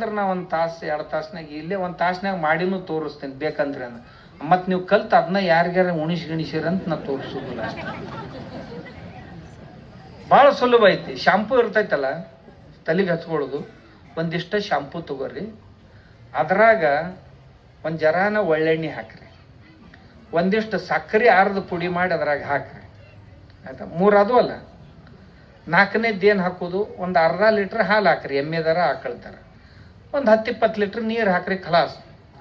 ಅಂದ್ರೆ ನಾ ಒಂದು ತಾಸು 2 ತಾಸ್ನಾಗ ಇಲ್ಲೇ 1 ತಾಸ್ನಾಗ ಮಾಡಿನೂ ತೋರಿಸ್ತೇನೆ ಬೇಕಂದ್ರೆ ಮತ್ತು ನೀವು ಕಲ್ತು ಅದನ್ನ ಯಾರಿಗಾರ ಗಿಣಿಸಿರಂತ ನಾ ತೋರಿಸೋದಿಲ್ಲ ಅಷ್ಟೆ. ಭಾಳ ಸುಲಭ ಐತಿ. ಶಾಂಪೂ ಇರ್ತೈತಲ್ಲ ತಲೆಗೆ ಹಚ್ಕೊಳ್ಳೋದು, ಒಂದಿಷ್ಟ ಶಾಂಪೂ ತಗೋರಿ, ಅದ್ರಾಗ ಒಂದು ಜರಾನ ಒಳ್ಳೆಣ್ಣೆ ಹಾಕ್ರಿ, ಒಂದಿಷ್ಟು ಸಕ್ಕರೆ ಅರ್ಧ ಪುಡಿ ಮಾಡಿ ಅದ್ರಾಗ ಹಾಕ್ರಿ, ಆಯ್ತಾ? 3 ಅದು ಅಲ್ಲ, 4ನೇದ್ದು ಏನು ಹಾಕೋದು, ಒಂದು ಅರ್ಧ ಲೀಟ್ರ್ ಹಾಲು ಹಾಕ್ರಿ, ಎಮ್ಮೆದಾರ ಆಕಳ್ತಾರ, ಒಂದು 10-20 ಲೀಟ್ರ್ ನೀರು ಹಾಕ್ರಿ, ಖಲಾಸ್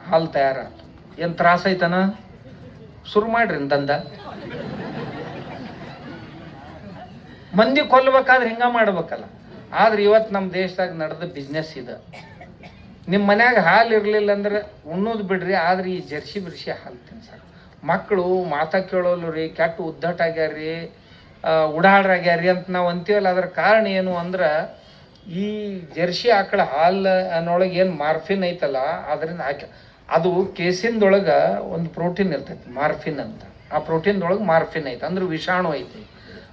ಹಾಲು ತಯಾರಾಯ್ತು. ಏನು ತ್ರಾಸ ಐತನ? ಶುರು ಮಾಡ್ರಿ ದಂದ. ಮಂದಿ ಕೊಲ್ಲಬೇಕಾದ್ರೆ ಹಿಂಗ ಮಾಡ್ಬೇಕಲ್ಲ. ಆದ್ರೆ ಇವತ್ತು ನಮ್ಮ ದೇಶದಾಗ ನಡೆದ ಬಿಸ್ನೆಸ್ ಇದೆ. ನಿಮ್ಮ ಮನ್ಯಾಗ ಹಾಲು ಇರಲಿಲ್ಲ ಅಂದ್ರೆ ಉಣ್ಣೋದು ಬಿಡ್ರಿ, ಆದ್ರೆ ಈ ಜರ್ಸಿ ಬಿರ್ಸಿ ಹಾಲು ತಿನ್ಸಾಕ ಮಕ್ಕಳು ಮಾತಾ ಕೇಳೋಲ್ಲ ರೀ, ಕೆಟ್ಟ ಉದ್ದಟ ಆಗ್ಯಾರ್ರಿ, ಉಡಾಡ್ರಾಗ್ಯಾರ್ರಿ ಅಂತ ನಾವು ಅಂತೀವಲ್ಲ. ಅದ್ರ ಕಾರಣ ಏನು ಅಂದ್ರೆ ಈ ಜರ್ಸಿ ಆಕಳ ಹಾಲು ಅನ್ನೊಳಗೆ ಏನು ಮಾರ್ಫಿನ್ ಐತಲ್ಲ, ಅದರಿಂದ ಅದು ಕೇಸಿಂದೊಳಗೆ ಒಂದು ಪ್ರೋಟೀನ್ ಇರ್ತೈತಿ ಮಾರ್ಫಿನ್ ಅಂತ. ಆ ಪ್ರೋಟೀನ್ದೊಳಗೆ ಮಾರ್ಫಿನ್ ಐತೆ ಅಂದ್ರೆ ವಿಷಾಣು ಐತಿ.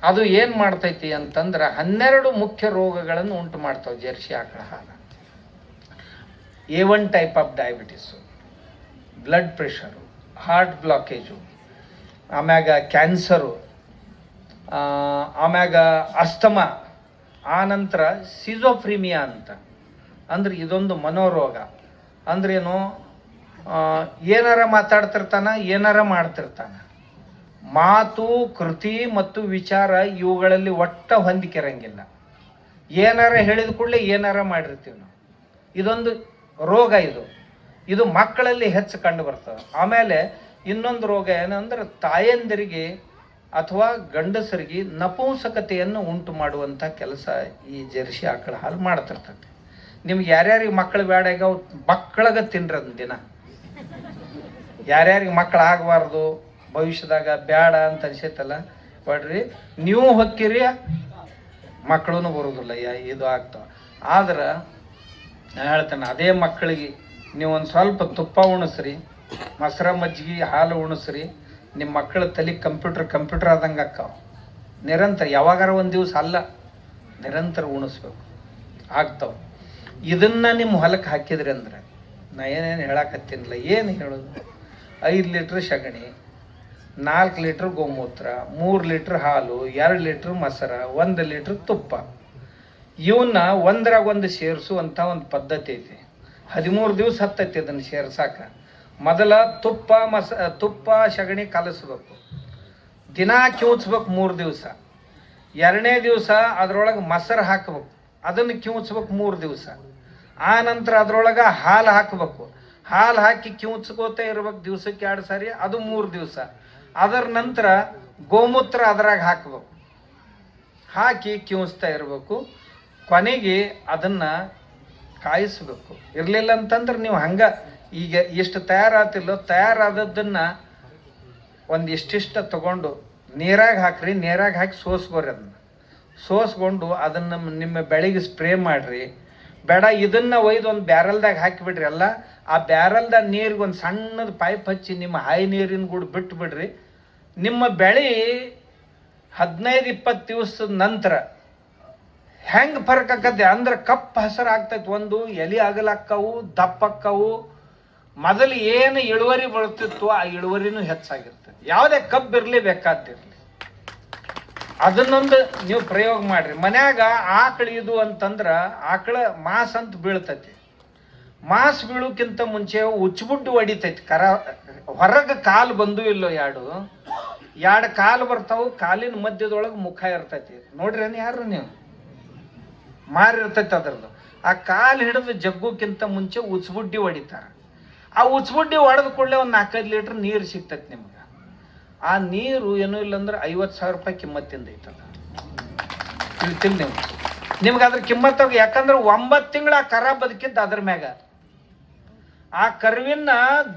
ಅದು ಏನು ಮಾಡ್ತೈತಿ ಅಂತಂದ್ರೆ 12 ಮುಖ್ಯ ರೋಗಗಳನ್ನು ಉಂಟು ಮಾಡ್ತಾವೆ ಜರ್ಸಿ ಆಕಳ ಹಾಲು. A1 type of diabetes, blood pressure, heart blockage, ಆಮ್ಯಾಗ ಕ್ಯಾನ್ಸರು, ಆಮ್ಯಾಗ ಅಸ್ತಮಾ, ಆನಂತರ ಸಿಜೋಫ್ರಿಮಿಯಾ ಅಂತ ಅಂದ್ರೆ ಇದೊಂದು ಮನೋರೋಗ. ಅಂದ್ರೇನು, ಏನಾರ ಮಾತಾಡ್ತಿರ್ತಾನ, ಏನಾರ ಮಾಡ್ತಿರ್ತಾನ, ಮಾತು, ಕೃತಿ ಮತ್ತು ವಿಚಾರ ಇವುಗಳಲ್ಲಿ ಒಟ್ಟ ಹೊಂದಿಕೆರಂಗಿಲ್ಲ. ಏನಾರ ಹೇಳಿದ ಕೂಡಲೇ ಏನಾರ ಮಾಡಿರ್ತೀವಿ ನಾವು. ಇದೊಂದು ರೋಗ. ಇದು ಮಕ್ಕಳಲ್ಲಿ ಹೆಚ್ಚು ಕಂಡು ಬರ್ತದೆ. ಆಮೇಲೆ ಇನ್ನೊಂದು ರೋಗ ಏನಂದ್ರೆ ತಾಯಂದಿರಿಗೆ ಅಥವಾ ಗಂಡಸರಿಗೆ ನಪುಂಸಕತೆಯನ್ನು ಉಂಟು ಮಾಡುವಂಥ ಕೆಲಸ ಈ ಜರ್ಸಿ ಆಕಳ ಹಾಲು ಮಾಡ್ತಿರ್ತದೆ. ನಿಮ್ಗೆ ಯಾರ್ಯಾರಿಗೆ ಮಕ್ಕಳು ಬೇಡ ಈಗ ಮಕ್ಕಳಗ ತಿನ್ರದ ದಿನ, ಯಾರ್ಯಾರಿಗೆ ಮಕ್ಕಳು ಆಗಬಾರ್ದು ಭವಿಷ್ಯದಾಗ ಬೇಡ ಅಂತ ಅನ್ಸೈತಲ್ಲ, ಬಡ್ರಿ ನೀವು ಹೊಕ್ಕಿರಿ, ಮಕ್ಕಳೂ ಬರೋದಿಲ್ಲ, ಇದು ಆಗ್ತಾವ. ಆದ್ರೆ ನಾನು ಹೇಳ್ತೇನೆ, ಅದೇ ಮಕ್ಕಳಿಗೆ ನೀವು ಒಂದು ಸ್ವಲ್ಪ ತುಪ್ಪ ಉಣಿಸ್ರಿ, ಮೊಸರ ಮಜ್ಜಿಗೆ ಹಾಲು ಉಣಿಸ್ರಿ, ನಿಮ್ಮ ಮಕ್ಕಳ ತಲೆ ಕಂಪ್ಯೂಟರ್ ಆದಂಗೆ ಅಕ್ಕಾವ. ನಿರಂತರ ಯಾವಾಗಾರ ಒಂದು ದಿವಸ ಅಲ್ಲ, ನಿರಂತರ ಉಣಿಸ್ಬೇಕು, ಆಗ್ತಾವ. ಇದನ್ನು ನಿಮ್ಮ ಹೊಲಕ್ಕೆ ಹಾಕಿದ್ರಿ ಅಂದ್ರೆ ನಾ ಏನೇನು ಹೇಳಕತ್ತೀನಿಲ್ಲ, ಏನು ಹೇಳೋದು, 5 ಲೀಟ್ರ್ ಸಗಣಿ, 4 ಲೀಟ್ರ್ ಗೋಮೂತ್ರ, 3 ಲೀಟ್ರ್ ಹಾಲು, 2 ಲೀಟ್ರ್ ಮೊಸರ, 1 ಲೀಟ್ರ್ ತುಪ್ಪ, ಇವನ್ನ ಒಂದ್ರಾಗ ಒಂದು ಸೇರಿಸುವಂಥ ಒಂದು ಪದ್ಧತಿ ಐತಿ. 13 ದಿವಸ ಹತ್ತೈತಿ ಅದನ್ನು ಸೇರ್ಸಾಕ. ಮೊದಲ ತುಪ್ಪ ಸಗಣಿ ಕಲಸ್ಬೇಕು, ದಿನ ಕಿವುಚ್ಬೇಕು 3 ದಿವಸ. 2ನೇ ದಿವಸ ಅದರೊಳಗೆ ಮೊಸರು ಹಾಕಬೇಕು, ಅದನ್ನು ಕಿವುಚ್ಬೇಕು 3 ದಿವಸ. ಆ ನಂತರ ಅದರೊಳಗೆ ಹಾಲು ಹಾಕಬೇಕು, ಹಾಲು ಹಾಕಿ ಕಿವುಚ್ಕೋತ ಇರ್ಬೇಕು ದಿವ್ಸಕ್ಕೆ 2 ಸಾರಿ, ಅದು 3 ದಿವಸ. ಅದರ ನಂತರ ಗೋಮೂತ್ರ ಅದರಾಗ ಹಾಕಬೇಕು, ಹಾಕಿ ಕಿವುಚ್ತಾ ಇರಬೇಕು. ಕೊನೆಗೆ ಅದನ್ನು ಕಾಯಿಸ್ಬೇಕು. ಇರಲಿಲ್ಲ ಅಂತಂದ್ರೆ ನೀವು ಹಂಗೆ ಈಗ ಎಷ್ಟು ತಯಾರಾದದ್ದನ್ನು ಒಂದು ಇಷ್ಟಿಷ್ಟ ತಗೊಂಡು ನೀರಾಗ ಹಾಕ್ರಿ, ನೀರಾಗ ಹಾಕಿ ಸೋಸ್ಬೋರಿ. ಸೋಸ್ಕೊಂಡು ಅದನ್ನು ನಿಮ್ಮ ಬೆಳೆಗೆ ಸ್ಪ್ರೇ ಮಾಡಿರಿ. ಬೇಡ ಇದನ್ನು ಒಯ್ದು ಒಂದು ಬ್ಯಾರಲ್ದಾಗ ಹಾಕಿಬಿಡ್ರಿ. ಅಲ್ಲ, ಆ ಬ್ಯಾರಲ್ದಾಗ ನೀರಿಗೆ ಒಂದು ಸಣ್ಣದು ಪೈಪ್ ಹಚ್ಚಿ ನಿಮ್ಮ ಹಾಯಿ ನೀರಿನ ಕೂಡ ಬಿಟ್ಟು ಬಿಡ್ರಿ. ನಿಮ್ಮ ಬೆಳೆ 15-20 ದಿವಸದ ನಂತರ ಹೆಂಗೆ ಫರಕ್ ಆಕತ್ತೆ ಅಂದ್ರೆ ಕಪ್ಪು ಹಸರು ಆಗ್ತೈತೆ. ಒಂದು ಎಲೆ ಅಗಲಾಕ್ಕವು, ದಪ್ಪಕ್ಕವು. ಮೊದಲು ಏನು ಇಳುವರಿ ಬರುತ್ತಿತ್ತು ಆ ಇಳುವರಿನೂ ಹೆಚ್ಚಾಗಿರ್ತದೆ. ಯಾವುದೇ ಕಬ್ಬು ಇರಲಿ ಬೇಕಾದಿರಲಿ, ಅದನ್ನೊಂದು ನೀವು ಪ್ರಯೋಗ ಮಾಡ್ರಿ. ಮನ್ಯಾಗ ಆಕಳು ಇದು ಅಂತಂದ್ರೆ ಆಕಳ ಮಾಸ್ ಅಂತ ಬೀಳ್ತೈತಿ. ಮಾಸ್ ಬೀಳೋಕ್ಕಿಂತ ಮುಂಚೆ ಉಚ್ಚಬುಡ್ಡು ಹೊಡಿತೈತಿ. ಹೊರಗೆ ಕಾಲು ಬಂದು ಇಲ್ಲೋ, 2 ಕಾಲು ಬರ್ತಾವು. ಕಾಲಿನ ಮಧ್ಯದೊಳಗೆ ಮುಖ ಇರ್ತೈತಿ. ನೋಡ್ರಿ ಯಾರು ನೀವು ಮಾರಿರ್ತೈತಿ ಅದ್ರದ್ದು. ಆ ಕಾಲು ಹಿಡಿದು ಜಗ್ಗೋಕ್ಕಿಂತ ಮುಂಚೆ ಉಚ್ಚಬುಡ್ಡಿ ಹೊಡಿತಾರೆ. ಆ ಉಚ್ಚಬುಡ್ಡಿ ಹೊಡೆದ ಕೂಡಲೇ ಒಂದು 4-5 ಲೀಟ್ರ್ ನೀರು ಸಿಗ್ತೈತಿ ನಿಮ್ಗೆ. ಆ ನೀರು ಏನೂ ಇಲ್ಲಂದ್ರೆ 50,000 ರೂಪಾಯಿ ಕಿಮ್ಮತ್ತಿಂದ ಐತಲ್ಲ. ತಿಳಿತಿಲ್ಲ ನಿಮ್ಗೆ ಅದ್ರ ಕಿಮ್ಮತ್ತ. ಯಾಕಂದ್ರೆ 9 ತಿಂಗಳ ಆ ಕರ ಬದುಕಿದ್ದು ಅದ್ರ ಮ್ಯಾಗ. ಆ ಕರುವಿನ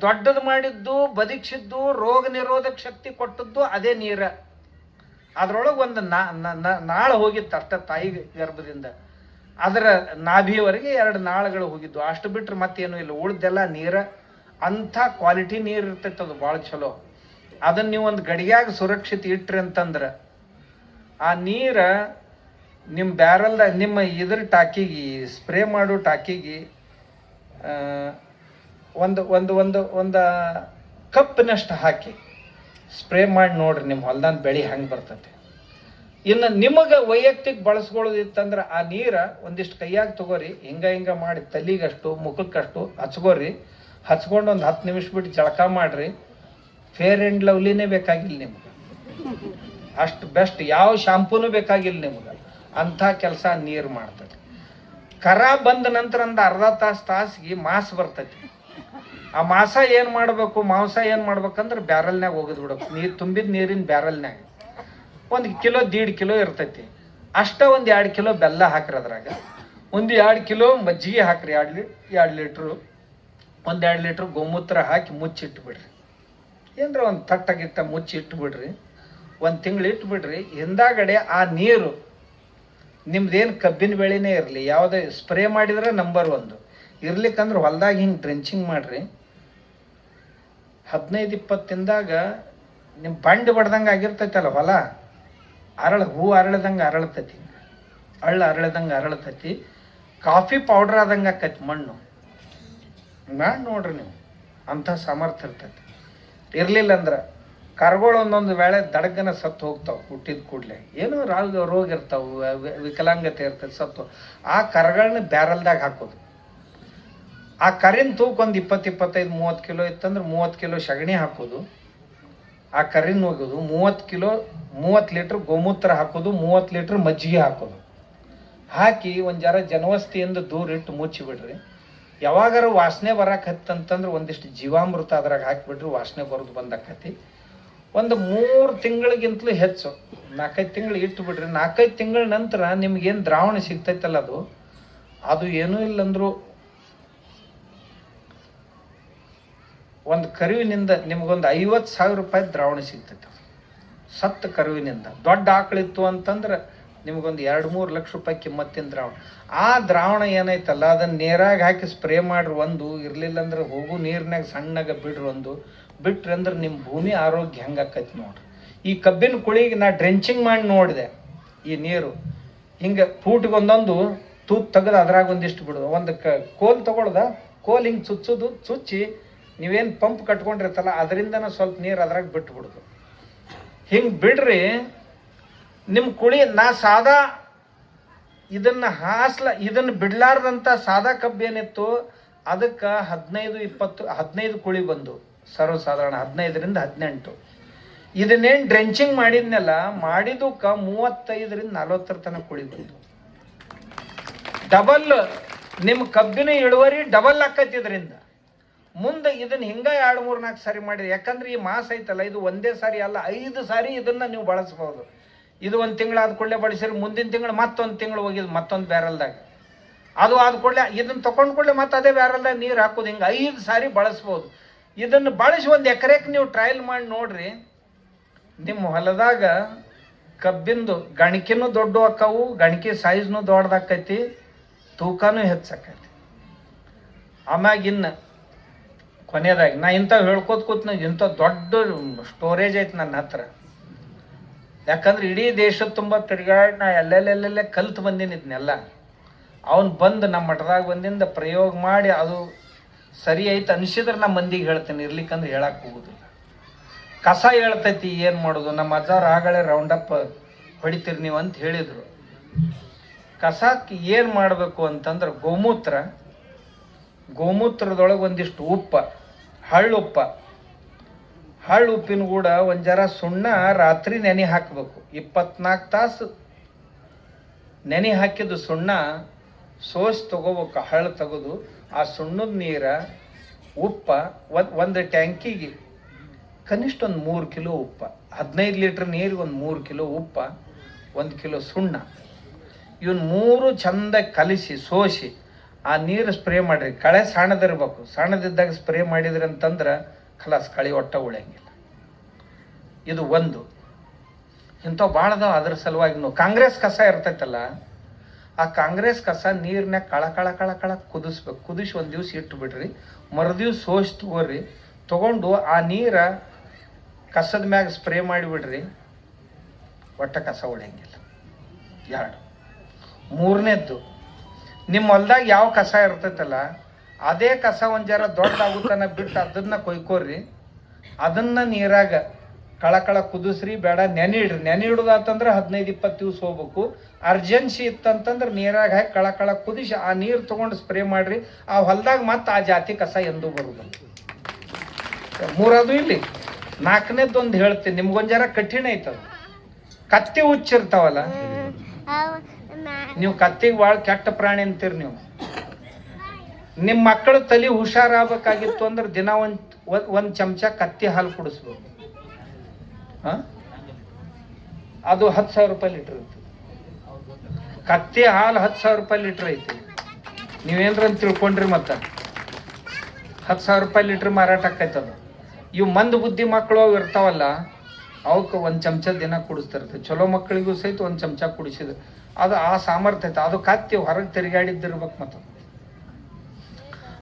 ದೊಡ್ಡದು ಮಾಡಿದ್ದು, ಬದುಕಿಸಿದ್ದು, ರೋಗ ನಿರೋಧಕ ಶಕ್ತಿ ಕೊಟ್ಟದ್ದು ಅದೇ ನೀರ. ಅದ್ರೊಳಗೆ ಒಂದು ನಾಳು ಹೋಗಿತ್ತು ಅಷ್ಟ ತಾಯಿ ಗರ್ಭದಿಂದ. ಅದರ ನಾಭಿಯವರೆಗೆ 2 ನಾಳುಗಳು ಹೋಗಿದ್ದು. ಅಷ್ಟು ಬಿಟ್ರೆ ಮತ್ತೇನು ಇಲ್ಲ, ಉಳ್ದೆಲ್ಲ ನೀರ. ಅಂಥ ಕ್ವಾಲಿಟಿ ನೀರು ಇರ್ತೈತೆ, ಅದು ಭಾಳ ಚಲೋ. ಅದನ್ನು ನೀವು ಒಂದು ಗಡಿಯಾಗ ಸುರಕ್ಷಿತ ಇಟ್ರಿ ಅಂತಂದ್ರೆ ಆ ನೀರ ನಿಮ್ಮ ಬ್ಯಾರಲ್ದಾಗ ನಿಮ್ಮ ಇದ್ರ ಟಾಕಿಗೆ, ಸ್ಪ್ರೇ ಮಾಡೋ ಟಾಕಿಗೆ ಒಂದು ಒಂದು ಒಂದು ಒಂದು ಕಪ್ಪಿನಷ್ಟು ಹಾಕಿ ಸ್ಪ್ರೇ ಮಾಡಿ ನೋಡ್ರಿ, ನಿಮ್ಮ ಹೊಲ್ದಾನ ಬೆಳೆ ಹೆಂಗೆ ಬರ್ತೈತಿ. ಇನ್ನು ನಿಮಗೆ ವೈಯಕ್ತಿಕ ಬಳಸ್ಕೊಳ್ಳೋದಿತ್ತಂದ್ರೆ ಆ ನೀರ ಒಂದಿಷ್ಟು ಕೈಯಾಗಿ ತಗೋರಿ, ಹಿಂಗ ಮಾಡಿ ತಲೆಗಷ್ಟು ಮುಖಕ್ಕಷ್ಟು ಹಚ್ಕೋರಿ. ಹಚ್ಕೊಂಡು ಒಂದು 10 ನಿಮಿಷ ಬಿಟ್ಟು ಜಳಕ ಮಾಡ್ರಿ. ಫೇರ್ ಆ್ಯಂಡ್ ಲವ್ಲಿನೇ ಬೇಕಾಗಿಲ್ಲ ನಿಮ್ಗೆ, ಅಷ್ಟು ಬೆಸ್ಟ್ ಯಾವ ಶಾಂಪೂನು ಬೇಕಾಗಿಲ್ಲ ನಿಮ್ಗೆ. ಅಂಥ ಕೆಲಸ ನೀರು ಮಾಡ್ತದೆ. ಕರ ಬಂದ ನಂತರ ಒಂದು ಅರ್ಧ ತಾಸಿಗೆ ಮಾಸ ಬರ್ತೈತಿ. ಆ ಮಾಸ ಏನು ಮಾಡಬೇಕು, ಮಾಂಸ ಏನು ಮಾಡ್ಬೇಕಂದ್ರೆ ಬ್ಯಾರಲ್ನಾಗ ಒಗದು ಬಿಡಬೇಕು. ನೀರು ತುಂಬಿದ ನೀರಿನ ಬ್ಯಾರಲ್ನಾಗ 1 ಕಿಲೋ 1.5 ಕಿಲೋ ಇರ್ತೈತಿ. ಅಷ್ಟ 1-2 ಕಿಲೋ ಬೆಲ್ಲ ಹಾಕ್ರಿ. ಅದ್ರಾಗ 1-2 ಕಿಲೋ ಮಜ್ಜಿಗೆ ಹಾಕ್ರಿ. 2 ಲೀಟ್ರು 1-2 ಲೀಟ್ರ್ ಗೋಮೂತ್ರ ಹಾಕಿ ಮುಚ್ಚಿಟ್ಬಿಡ್ರಿ. ಏನರ ಒಂದು ತಟ್ಟಗಿಟ್ಟ ಮುಚ್ಚಿ ಇಟ್ಬಿಡ್ರಿ. 1 ತಿಂಗಳು ಇಟ್ಬಿಡ್ರಿ. ಹಿಂದಾಗಡೆ ಆ ನೀರು ನಿಮ್ದೇನು ಕಬ್ಬಿನ ಬೆಳೆನೇ ಇರಲಿ, ಯಾವುದೇ ಸ್ಪ್ರೇ ಮಾಡಿದ್ರೆ ನಂಬರ್ 1 ಇರ್ಲಿಕ್ಕಂದ್ರೆ ಹೊಲ್ದಾಗ ಹಿಂಗೆ ಡ್ರೆಂಚಿಂಗ್ ಮಾಡ್ರಿ. 15-20 ದಿನದಾಗ ನಿಮ್ಮ ಬಂಡಿ ಬಡ್ದಂಗೆ ಆಗಿರ್ತೈತಲ್ಲ ಹೊಲ, ಹೂ ಅರಳದಂಗೆ ಅರಳತೈತಿ, ಅರಳದಂಗೆ ಅರಳತೈತಿ. ಕಾಫಿ ಪೌಡ್ರ್ ಆದಂಗೆ ಆಕೈತಿ ಮಣ್ಣು. ಮಾಡಿ ನೋಡ್ರಿ ನೀವು, ಅಂಥ ಸಾಮರ್ಥ್ಯ ಇರ್ತೈತಿ. ಇರಲಿಲ್ಲ ಅಂದ್ರೆ ಕರ್ಗಳು ಒಂದೊಂದು ವೇಳೆ ದಡಗನ ಸತ್ತು ಹೋಗ್ತಾವೆ. ಹುಟ್ಟಿದ ಕೂಡಲೇ ಏನೋ ರೋಗ ಇರ್ತಾವೆ, ವಿಕಲಾಂಗತೆ ಇರ್ತೈತೆ, ಸತ್ತು. ಆ ಕರ್ಗಳನ್ನ ಬ್ಯಾರಲ್ದಾಗ ಹಾಕೋದು. ಆ ಕರಿನ ತೂಕ ಒಂದು 20-25-30 ಕಿಲೋ ಇತ್ತಂದ್ರೆ 30 ಕಿಲೋ ಸಗಣಿ ಹಾಕೋದು. ಆ ಕರಿನ ಹೋಗೋದು 30 ಲೀಟ್ರ್ ಗೋಮೂತ್ರ ಹಾಕೋದು, 30 ಲೀಟ್ರ್ ಮಜ್ಜಿಗೆ ಹಾಕೋದು. ಹಾಕಿ ಒಂದು ಜರ ಜನವಸ್ತಿಯಿಂದ ದೂರ ಇಟ್ಟು ಮುಚ್ಚಿಬಿಡ್ರಿ. ಯಾವಾಗಾರ ವಾಸನೆ ಬರಾಕತ್ತಂತಂದ್ರೆ ಒಂದಿಷ್ಟು ಜೀವಾಮೃತ ಅದ್ರಾಗ ಹಾಕಿಬಿಡ್ರಿ, ವಾಸನೆ ಬರೋದು ಬಂದಾಕತಿ. ಒಂದು 3 ತಿಂಗಳಿಗಿಂತಲೂ ಹೆಚ್ಚು 4-5 ತಿಂಗಳು ಇಟ್ಟು ಬಿಡ್ರಿ. 4-5 ತಿಂಗಳ ನಂತರ ನಿಮ್ಗೇನು ದ್ರಾವಣ ಸಿಗ್ತೈತಲ್ಲ, ಅದು ಏನೂ ಇಲ್ಲಂದ್ರು ಒಂದು ಕರುವಿನಿಂದ ನಿಮ್ಗೊಂದು 50,000 ರೂಪಾಯಿ ದ್ರಾವಣ ಸಿಗ್ತೈತೆ. ಸತ್ತ ಕರುವಿನಿಂದ. ದೊಡ್ಡ ಆಕಳಿತ್ತು ಅಂತಂದ್ರೆ ನಿಮ್ಗೊಂದು 2-3 ಲಕ್ಷ ರೂಪಾಯಿ ಕಿಮ್ಮತ್ತಿನ ದ್ರಾವಣ. ಆ ದ್ರಾವಣ ಏನೈತಲ್ಲ ಅದನ್ನು ನೇರಾಗಿ ಹಾಕಿ ಸ್ಪ್ರೇ ಮಾಡ್ರಿ. ಒಂದು ಇರಲಿಲ್ಲ ಅಂದ್ರೆ ಹೋಗು ನೀರಿನಾಗ ಸಣ್ಣಗೆ ಬಿಡ್ರಿ. ಒಂದು ಬಿಟ್ರಿ ಅಂದ್ರೆ ನಿಮ್ಮ ಭೂಮಿ ಆರೋಗ್ಯ ಹೆಂಗೆ ಆಕೈತಿ ನೋಡ್ರಿ. ಈ ಕಬ್ಬಿನ ಕುಳಿಗೆ ನಾ ಡ್ರೆಂಚಿಂಗ್ ಮಾಡಿ ನೋಡಿದೆ. ಈ ನೀರು ಹಿಂಗೆ ಫೂಟ್ಗೆ ಒಂದೊಂದು ತೂತ್ ತೆಗೆದು ಅದ್ರಾಗ ಒಂದಿಷ್ಟು ಬಿಡೋದು. ಒಂದು ಕೋಲ್ ತೊಗೊಳ್ದ, ಕೋಲ್ ಹಿಂಗೆ ಚುಚ್ಚಿ ನೀವೇನು ಪಂಪ್ ಕಟ್ಕೊಂಡಿರ್ತಲ್ಲ ಅದರಿಂದನ ಸ್ವಲ್ಪ ನೀರು ಅದ್ರಾಗ ಬಿಟ್ಟು ಬಿಡೋದು. ಹಿಂಗೆ ಬಿಡ್ರಿ. ನಿಮ್ಮ ಕುಳಿ ನಾ ಸಾದಾ ಇದನ್ನು ಬಿಡ್ಲಾರ್ದಂಥ ಸಾದಾ ಕಬ್ಬು ಏನಿತ್ತು ಅದಕ್ಕೆ 15 ಕುಳಿ ಬಂದು ಸರ್ವಸಾಧಾರಣ 15-18. ಇದನ್ನೇನು ಡ್ರೆಂಚಿಂಗ್ ಮಾಡಿದ್ನೆಲ್ಲ ಮಾಡಿದಕ್ಕೆ 35-40 ತನಕ ಕುಳಿ ಬಂದು. ಡಬಲ್ ನಿಮ್ಮ ಕಬ್ಬಿನ ಇಳುವರಿ ಡಬಲ್ ಆಕೈತಿ ಇದರಿಂದ. ಮುಂದೆ ಇದನ್ನ ಹಿಂಗ 2-3-4 ಸಾರಿ ಮಾಡಿರಿ. ಯಾಕಂದ್ರೆ ಈ ಮಾಸ ಐತಲ್ಲ, ಇದು ಒಂದೇ ಸಾರಿ ಅಲ್ಲ, 5 ಸಾರಿ ಇದನ್ನ ನೀವು ಬಳಸ್ಬೋದು. ಇದು 1 ತಿಂಗಳು ಆದ ಕೂಡಲೇ ಬಳಸಿರಿ, ಮುಂದಿನ ತಿಂಗಳು ಮತ್ತೊಂದು ತಿಂಗಳು ಹೋಗಿದ್ದು ಮತ್ತೊಂದು ಬ್ಯಾರಲ್ದಾಗ. ಅದು ಆದ ಕೂಡಲೇ ಇದನ್ನ ತಗೊಂಡ್ ಕೂಡಲೇ ಮತ್ತೆ ಅದೇ ಬ್ಯಾರಲ್ದಾಗ ನೀರು ಹಾಕೋದು. ಹಿಂಗೆ 5 ಸಾರಿ ಬಳಸ್ಬೋದು. ಇದನ್ನು ಬಳಸಿ 1 ಎಕರೆಗೆ ನೀವು ಟ್ರಯಲ್ ಮಾಡಿ ನೋಡ್ರಿ. ನಿಮ್ಮ ಹೊಲದಾಗ ಕಬ್ಬಿಂದು ಗಣಿಕೆನೂ ದೊಡ್ಡ ಆಕ್ಕವು, ಗಣಿಕೆ ಸೈಜ್ನೂ ದೊಡ್ಡದಾಕೈತಿ, ತೂಕನೂ ಹೆಚ್ಚಾಕೈತಿ. ಆಮ್ಯಾಗ ಇನ್ನು ಕೊನೆಯದಾಗಿ ನಾ ಇಂಥವು ಹೇಳ್ಕೋತ ಕೂತ್ ಇಂಥ ದೊಡ್ಡ ಸ್ಟೋರೇಜ್ ಐತಿ ನನ್ನ ಹತ್ರ. ಯಾಕಂದ್ರೆ ಇಡೀ ದೇಶದ ತುಂಬ ತಿರುಗಾಡಿ ನಾ ಎಲ್ಲೆಲ್ಲೆಲ್ಲೆಲ್ಲೇ ಕಲ್ತು ಬಂದೀನಿ ಇದನ್ನೆಲ್ಲ. ಅವನು ಬಂದು ನಮ್ಮ ಮಠದಾಗ ಬಂದಿಂದ ಪ್ರಯೋಗ ಮಾಡಿ ಅದು ಸರಿ ಐತೆ ಅನಿಸಿದ್ರೆ ನಮ್ಮ ಮಂದಿಗೆ ಹೇಳ್ತೇನೆ, ಇರ್ಲಿಕ್ಕಂದ್ರೆ ಹೇಳಕ್ಕೆ ಹೋಗುದಿಲ್ಲ. ಕಸ ಹೇಳ್ತೈತಿ, ಏನು ಮಾಡೋದು? ನಮ್ಮ ಅಜ್ಜಾರು ಆಗಲೇ ರೌಂಡಪ್ ಹೊಡಿತೀರಿ ನೀವು ಅಂತ ಹೇಳಿದರು. ಕಸಕ್ಕೆ ಏನು ಮಾಡಬೇಕು ಅಂತಂದ್ರೆ ಗೋಮೂತ್ರದೊಳಗೆ ಒಂದಿಷ್ಟು ಹಳ್ಳುಪ್ಪ ಕೂಡ ಒಂದು ಜರ ಸುಣ್ಣ ರಾತ್ರಿ ನೆನೆ ಹಾಕಬೇಕು. 24 ತಾಸು ನೆನೆ ಹಾಕಿದ್ದು ಸುಣ್ಣ ಸೋಸಿ ತಗೋಬೇಕು. ಹಳ್ಳು ತೆಗೆದು ಆ ಸುಣ್ಣದ ನೀರ ಒಂದು ಟ್ಯಾಂಕಿಗೆ ಕನಿಷ್ಠ ಒಂದು 3 ಕಿಲೋ 15 ಲೀಟ್ರ್ ನೀರಿಗೆ ಒಂದು 3 ಕಿಲೋ 1 ಕಿಲೋ ಸುಣ್ಣ, ಇವನ್ 3 ಚಂದ ಕಲಿಸಿ ಸೋಸಿ ಆ ನೀರು ಸ್ಪ್ರೇ ಮಾಡಿರಿ. ಕಳೆ ಸಣ್ಣದಿರ್ಬೇಕು. ಸಣ್ಣದಿದ್ದಾಗ ಸ್ಪ್ರೇ ಮಾಡಿದ್ರಿ ಅಂತಂದ್ರೆ ಖಲಾಸ್, ಕಳೆ ಒಟ್ಟ ಉಳಿಯಂಗಿಲ್ಲ. ಇದು ಒಂದು. ಇಂಥವು ಭಾಳ ಅದಾವ. ಅದ್ರ ಸಲುವಾಗಿ ಕಾಂಗ್ರೆಸ್ ಕಸ ಇರ್ತೈತಲ್ಲ, ಆ ಕಾಂಗ್ರೆಸ್ ಕಸ ನೀರ್ನಾಗ ಕಳ ಕುದಿಸ್ಬೇಕು. ಕುದಿಸಿ 1 ದಿವ್ಸ ಇಟ್ಟು ಬಿಡ್ರಿ. ಮರುದಿವ್ಸ ಸೋಸಿ ತಗೊಂಡು ಆ ನೀರ ಕಸದ ಮ್ಯಾಗ ಸ್ಪ್ರೇ ಮಾಡಿಬಿಡ್ರಿ. ಒಟ್ಟ ಕಸ ಉಳಿಯಂಗಿಲ್ಲ. 2. 3ನೇದ್ದು, ನಿಮ್ಮ ಹೊಲ್ದಾಗ ಯಾವ ಕಸ ಇರ್ತೈತಲ್ಲ ಅದೇ ಕಸ ಒಂದ್ ಜರ ದೊಡ್ಡದಾಗುತ್ತಾನ ಬಿಟ್ಟು ಅದನ್ನ ಕೊಯ್ಕೋರಿ, ಅದನ್ನ ನೀರಾಗ ಕಳಕಳ ಕುದಿಸ್ರಿ, ಬೇಡ ನೆನಿಡ್ರಿ. ನೆನಿಡುದಾತಂದ್ರೆ 15-20 ದಿವ್ಸ ಹೋಗ್ಬೇಕು. ಅರ್ಜೆನ್ಸಿ ಇತ್ತಂತಂದ್ರೆ ನೀರಾಗ ಹಾಕಿ ಕಳಕಳ ಕುದಿಸಿ ಆ ನೀರು ತಗೊಂಡು ಸ್ಪ್ರೇ ಮಾಡ್ರಿ. ಆ ಹೊಲದಾಗ ಮತ್ತೆ ಆ ಜಾತಿ ಕಸ ಎಂದೂ ಬರುದು. ಮೂರದು ಇಲ್ಲಿ. ನಾಲ್ಕನೇದೊಂದು ಹೇಳ್ತೀನಿ, ನಿಮ್ಗೊಂದ್ ಜರ ಕಠಿಣ ಐತದ. ಕತ್ತಿ ಹುಚ್ಚಿರ್ತಾವಲ್ಲ, ನೀವು ಕತ್ತಿಗೆ ಭಾಳ ಕೆಟ್ಟ ಪ್ರಾಣಿ ಅಂತೀರಿ ನೀವು. ನಿಮ್ಮ ಮಕ್ಕಳ ತಲೆ ಹುಷಾರಾಗಬೇಕಾಗಿತ್ತು ಅಂದ್ರೆ ದಿನ ಒಂದ್ ಚಮಚ ಕತ್ತಿ ಹಾಲು ಕುಡಿಸ್ಬೇಕು. ಅದು 10,000 ರೂಪಾಯಿ ಲೀಟರ್ ಇರ್ತದೆ. ಕತ್ತಿ ಹಾಲು 10,000 ರೂಪಾಯಿ ಲೀಟರ್ ಐತಿ. ನೀವೇನ್ರ ಅಂತ ತಿಳ್ಕೊಂಡ್ರಿ, ಮತ್ತ 10,000 ರೂಪಾಯಿ ಲೀಟರ್ ಮಾರಾಟ ಆಕೈತದ. ಇವು ಮಂದ ಬುದ್ಧಿ ಮಕ್ಕಳು ಅವು ಇರ್ತಾವಲ್ಲ, ಅವಕ್ಕೆ ಒಂದ್ ಚಮಚ ದಿನ ಕುಡಿಸ್ತಿರ್ತದೆ. ಚಲೋ ಮಕ್ಕಳಿಗೂ ಸಹಿತ ಒಂದ್ ಚಮಚ ಕುಡಿಸಿದ ಅದು ಆ ಸಾಮರ್ಥ್ಯ ಐತೆ. ಅದು ಕತ್ತಿ ಹೊರಗೆ ತಿರುಗಾಡಿದ್ದಿರ್ಬೇಕು. ಮತ್ತ